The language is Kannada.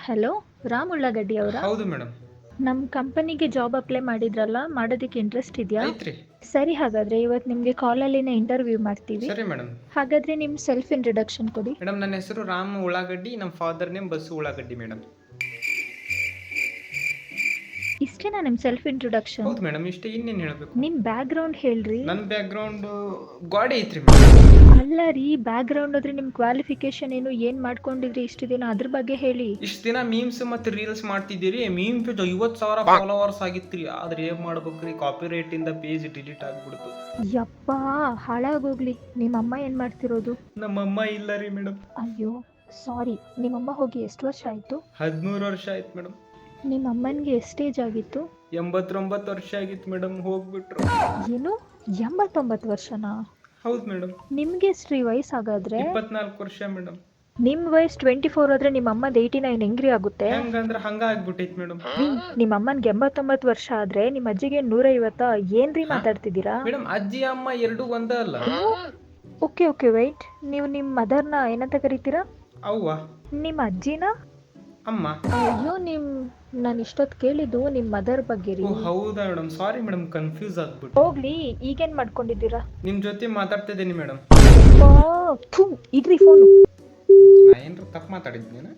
ಹಲೋ, ರಾಮ್ ಉಳ್ಳಾಗಡ್ಡಿ ಅವರಾ? ಹೌದು ಮೇಡಮ್. ನಮ್ಮ ಕಂಪನಿಗೆ ಜಾಬ್ ಅಪ್ಲೈ ಮಾಡಿದ್ರಲ್ಲ, ಮಾಡೋದಕ್ಕೆ ಇಂಟ್ರೆಸ್ಟ್ ಇದೆಯಾ? ಐತ್ರಿ. ಸರಿ, ಹಾಗಾದರೆ ಇವತ್ತು ನಿಮಗೆ ಕಾಲಲ್ಲಿನೇ ಇಂಟರ್ವ್ಯೂ ಮಾಡ್ತೀವಿ. ಸರಿ ಮೇಡಮ್. ಹಾಗಾದರೆ ನಿಮ್ಮ ಸೆಲ್ಫ್ ಇಂಟ್ರೊಡಕ್ಷನ್ ಕೊಡಿ. ಮೇಡಮ್ ನನ್ನ ಹೆಸರು ರಾಮ್ ಉಳ್ಳಾಗಡ್ಡಿ, ನಮ್ಮ ಫಾದರ್ ನೇಮ್ ಬಸ್ಸು ಉಳ್ಳಾಗಡ್ಡಿ ಮೇಡಮ್. ಇಷ್ಟೇನಾ ನಿಮ್ಮ ಸೆಲ್ಫ್ ಇಂಟ್ರೊಡಕ್ಷನ್? ಹೌದು ಮೇಡಮ್, ಇಷ್ಟೇ. ಇನ್ನೇನು ಹೇಳಬೇಕು? ನಿಮ್ಮ ಬ್ಯಾಕ್ಗ್ರೌಂಡ್ ಹೇಳ್ರಿ. ನನ್ನ ಬ್ಯಾಕ್ಗ್ರೌಂಡ್ ಗಾಡಿ ಐತ್ರಿ ಮೇಡಮ್. ಅಲ್ಲ ರೀ, ಬ್ಯಾಕ್ಗ್ರೌಂಡ್ ಅಂದ್ರೆ ನಿಮ್ಮ ಕ್ವಾಲಿಫಿಕೇಶನ್ ಏನು ಮಾಡ್ಕೊಂಡಿದ್ರಿ ಇಷ್ಟು ದಿನ, ಅದ್ರ ಬಗ್ಗೆ ಹೇಳಿ. ಇಷ್ಟು ದಿನ ಮೀಮ್ಸ್ ಮತ್ತು ರೀಲ್ಸ್ ಮಾಡ್ತಿದ್ದೀರಿ. ಮೀಮ್ ಪೇಜ್ 50,000 ಫಾಲೋವರ್ಸ್ ಆಗಿತ್ರಿ. ಆದ್ರೆ ಏನ್ ಮಾಡ್ಬೇಕ್ರಿ, ಕಾಪಿ ರೈಟ್ ಇಂದ ಪೇಜ್ ಡಿಲೀಟ್ ಆಗ್ಬಿಡ್ತು. ಯಪ್ಪ, ಹಾಳಾಗೋಗ್ಲಿ. ನಿಮ್ಮಮ್ಮ ಏನು ಮಾಡ್ತಿರೋದು? ನಮ್ಮಮ್ಮ ಇಲ್ಲ ರೀ ಮೇಡಮ್. ಅಯ್ಯೋ ಸಾರಿ. ನಿಮ್ಮಮ್ಮ ಹೋಗಿ ಎಷ್ಟು ವರ್ಷ ಆಯಿತು? 13 ವರ್ಷ ಆಯ್ತು ಮೇಡಮ್. ನಿಮ್ಮ ಅಮ್ಮನಿಗೆ ಎಷ್ಟು ಏಜ್ ಆಗಿತ್ತು? 89 ವರ್ಷ ಆಗಿತ್ತು ಮೇಡಮ್, ಹೋಗ್ಬಿಟ್ರು. ಏನು, 89 ವರ್ಷನಾ? ಹೌದು ಮೇಡಮ್. ನಿಮ್ಗೆ ಎಷ್ಟು ವಯಸ್ಸಾಗಾದ್ರೆ? 24 ವರ್ಷ ಮೇಡಮ್. ನಿಮ್ಮ ವಯಸ್ಸು 24 ಆದ್ರೆ ನಿಮ್ಮ ಅಮ್ಮದ 89 ಹೆಂಗ್ರಿ ಆಗುತ್ತೆ? ಹೆಂಗಂದ್ರೆ ಹಂಗ ಆಗ್ಬಿಟ್ಟೈತಿ ಮೇಡಮ್. ನಿಮ್ಮ ಅಮ್ಮನ್ಗೆ 89 ವರ್ಷ ಆದ್ರೆ ನಿಮ್ಮ ಅಜ್ಜಿಗೆ 150. ಏನ್ರಿ ಮಾತಾಡ್ತಿದ್ದೀರಾ? ಮೇಡಮ್, ಅಜ್ಜಿ ಅಮ್ಮ ಎರಡು ಒಂದೇ ಅಲ್ಲ. Okay okay white. ನೀವು ನಿಮ್ಮ ಮದರ್ನ ಏನಂತ ಕರಿತೀರಾ? ಅವ್ವ. ನಿಮ್ಮ ಅಜ್ಜಿನ? ಅಮ್ಮ. ಅಯ್ಯೋ, ನಾನು ಇಷ್ಟೊತ್ತು ಕೇಳಿದ್ದು ನಿಮ್ಮ ಮದರ್ ಬಗ್ಗೆ ರೀ. ಓ ಹೌದಾ ಮೇಡಮ್, ಸಾರಿ ಮೇಡಮ್, ಕನ್ಫ್ಯೂಸ್ ಆಗ್ಬಿಟ್ಟು. ಹೋಗ್ಲಿ, ಈಗೇನ್ ಮಾಡ್ಕೊಂಡಿದ್ದೀರಾ? ನಿಮ್ ಜೊತೆ ಮಾತಾಡ್ತಿದ್ದೀನಿ ಮೇಡಮ್. ಇಡ್ರಿ ಫೋನು. ನಾ ಏನ್ರ ತಪ್ಪು ಮಾತಾಡಿದ್ನೇನ?